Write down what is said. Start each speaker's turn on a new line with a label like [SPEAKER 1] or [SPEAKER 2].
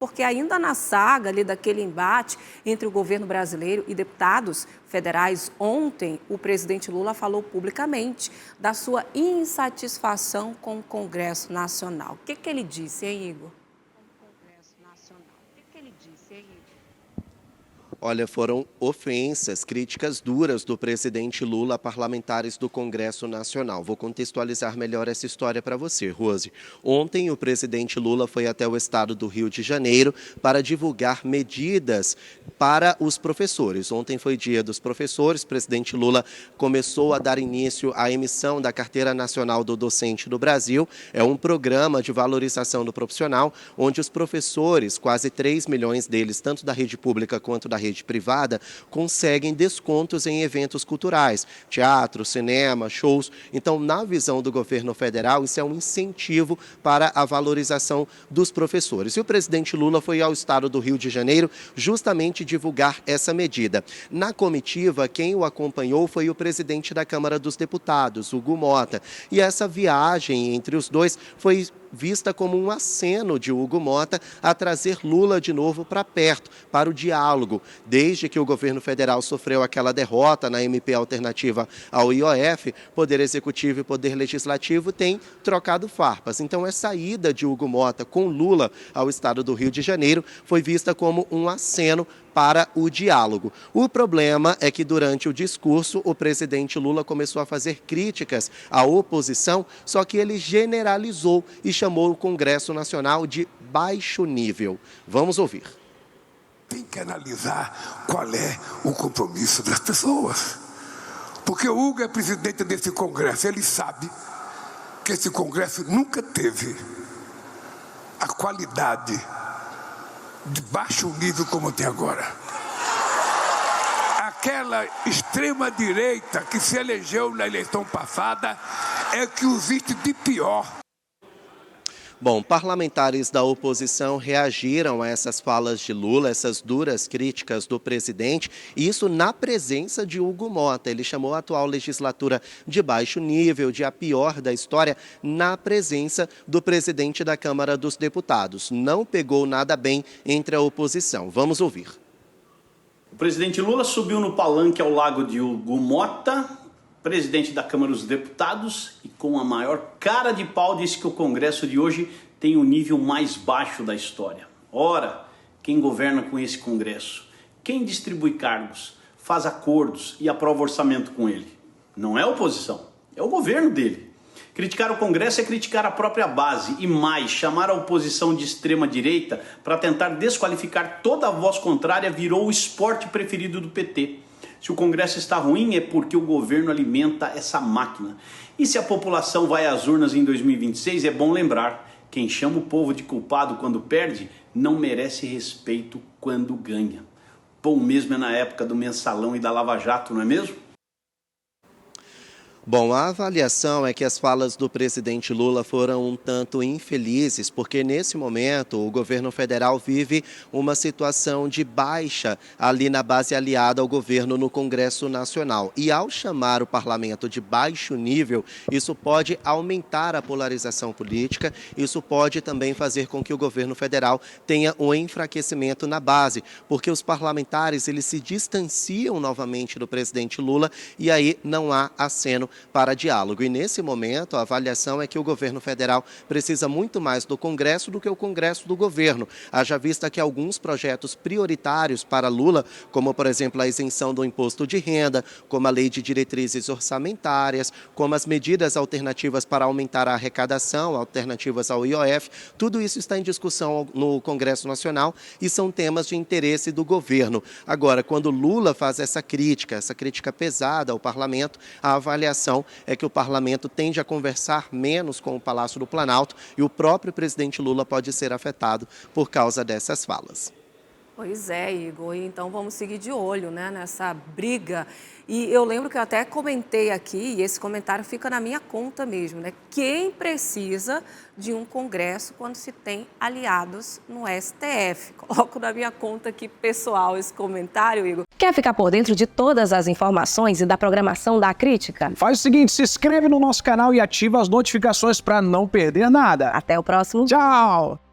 [SPEAKER 1] Porque ainda na saga ali daquele embate entre o governo brasileiro e deputados federais, ontem o presidente Lula falou publicamente da sua insatisfação com o Congresso Nacional. O que ele disse, hein, Igor?
[SPEAKER 2] Olha, foram ofensas, críticas duras do presidente Lula a parlamentares do Congresso Nacional. Vou contextualizar melhor essa história para você, Rose. Ontem, o presidente Lula foi até o estado do Rio de Janeiro para divulgar medidas para os professores. Ontem foi dia dos professores, o presidente Lula começou a dar início à emissão da Carteira Nacional do Docente do Brasil. É um programa de valorização do profissional, onde os professores, quase 3 milhões deles, tanto da rede pública quanto da rede privada, conseguem descontos em eventos culturais, teatro, cinema, shows. Então, na visão do governo federal, isso é um incentivo para a valorização dos professores. E o presidente Lula foi ao estado do Rio de Janeiro justamente divulgar essa medida. Na comitiva, quem o acompanhou foi o presidente da Câmara dos Deputados, Hugo Motta. E essa viagem entre os dois foi vista como um aceno de Hugo Motta a trazer Lula de novo para perto, para o diálogo. Desde que o governo federal sofreu aquela derrota na MP alternativa ao IOF, Poder Executivo e Poder Legislativo têm trocado farpas. Então, essa ida de Hugo Motta com Lula ao estado do Rio de Janeiro foi vista como um aceno para o diálogo. O problema é que durante o discurso o presidente Lula começou a fazer críticas à oposição, só que ele generalizou e chamou o Congresso Nacional de baixo nível. Vamos ouvir.
[SPEAKER 3] Tem que analisar qual é o compromisso das pessoas. Porque o Hugo é presidente desse Congresso, ele sabe que esse Congresso nunca teve a qualidade de baixo nível como tem agora. Aquela extrema-direita que se elegeu na eleição passada é que existe de pior.
[SPEAKER 2] Bom, parlamentares da oposição reagiram a essas falas de Lula, essas duras críticas do presidente, isso na presença de Hugo Motta. Ele chamou a atual legislatura de baixo nível, de a pior da história, na presença do presidente da Câmara dos Deputados. Não pegou nada bem entre a oposição. Vamos ouvir.
[SPEAKER 4] O presidente Lula subiu no palanque ao lado de Hugo Motta, presidente da Câmara dos Deputados, e com a maior cara de pau disse que o Congresso de hoje tem o nível mais baixo da história. Ora, quem governa com esse Congresso? Quem distribui cargos, faz acordos e aprova orçamento com ele? Não é a oposição, é o governo dele. Criticar o Congresso é criticar a própria base e mais, chamar a oposição de extrema-direita para tentar desqualificar toda a voz contrária virou o esporte preferido do PT. Se o Congresso está ruim é porque o governo alimenta essa máquina. E se a população vai às urnas em 2026, é bom lembrar, quem chama o povo de culpado quando perde, não merece respeito quando ganha. Bom mesmo é na época do mensalão e da Lava Jato, não é mesmo?
[SPEAKER 2] Bom, a avaliação é que as falas do presidente Lula foram um tanto infelizes, porque nesse momento o governo federal vive uma situação de baixa ali na base aliada ao governo no Congresso Nacional. E ao chamar o parlamento de baixo nível, isso pode aumentar a polarização política, isso pode também fazer com que o governo federal tenha um enfraquecimento na base, porque os parlamentares eles se distanciam novamente do presidente Lula e aí não há aceno para diálogo. E nesse momento a avaliação é que o governo federal precisa muito mais do Congresso do que o Congresso do governo. Haja vista que alguns projetos prioritários para Lula, como por exemplo a isenção do imposto de renda, como a lei de diretrizes orçamentárias, como as medidas alternativas para aumentar a arrecadação, alternativas ao IOF, tudo isso está em discussão no Congresso Nacional e são temas de interesse do governo. Agora, quando Lula faz essa crítica pesada ao parlamento, a avaliação é que o parlamento tende a conversar menos com o Palácio do Planalto e o próprio presidente Lula pode ser afetado por causa dessas falas.
[SPEAKER 1] Pois é, Igor, então vamos seguir de olho, né, nessa briga. E eu lembro que eu até comentei aqui, e esse comentário fica na minha conta mesmo, né? Quem precisa de um Congresso quando se tem aliados no STF? Coloco na minha conta aqui pessoal esse comentário, Igor.
[SPEAKER 5] Quer ficar por dentro de todas as informações e da programação da Crítica?
[SPEAKER 6] Faz o seguinte, se inscreve no nosso canal e ativa as notificações para não perder nada.
[SPEAKER 5] Até o próximo.
[SPEAKER 6] Tchau!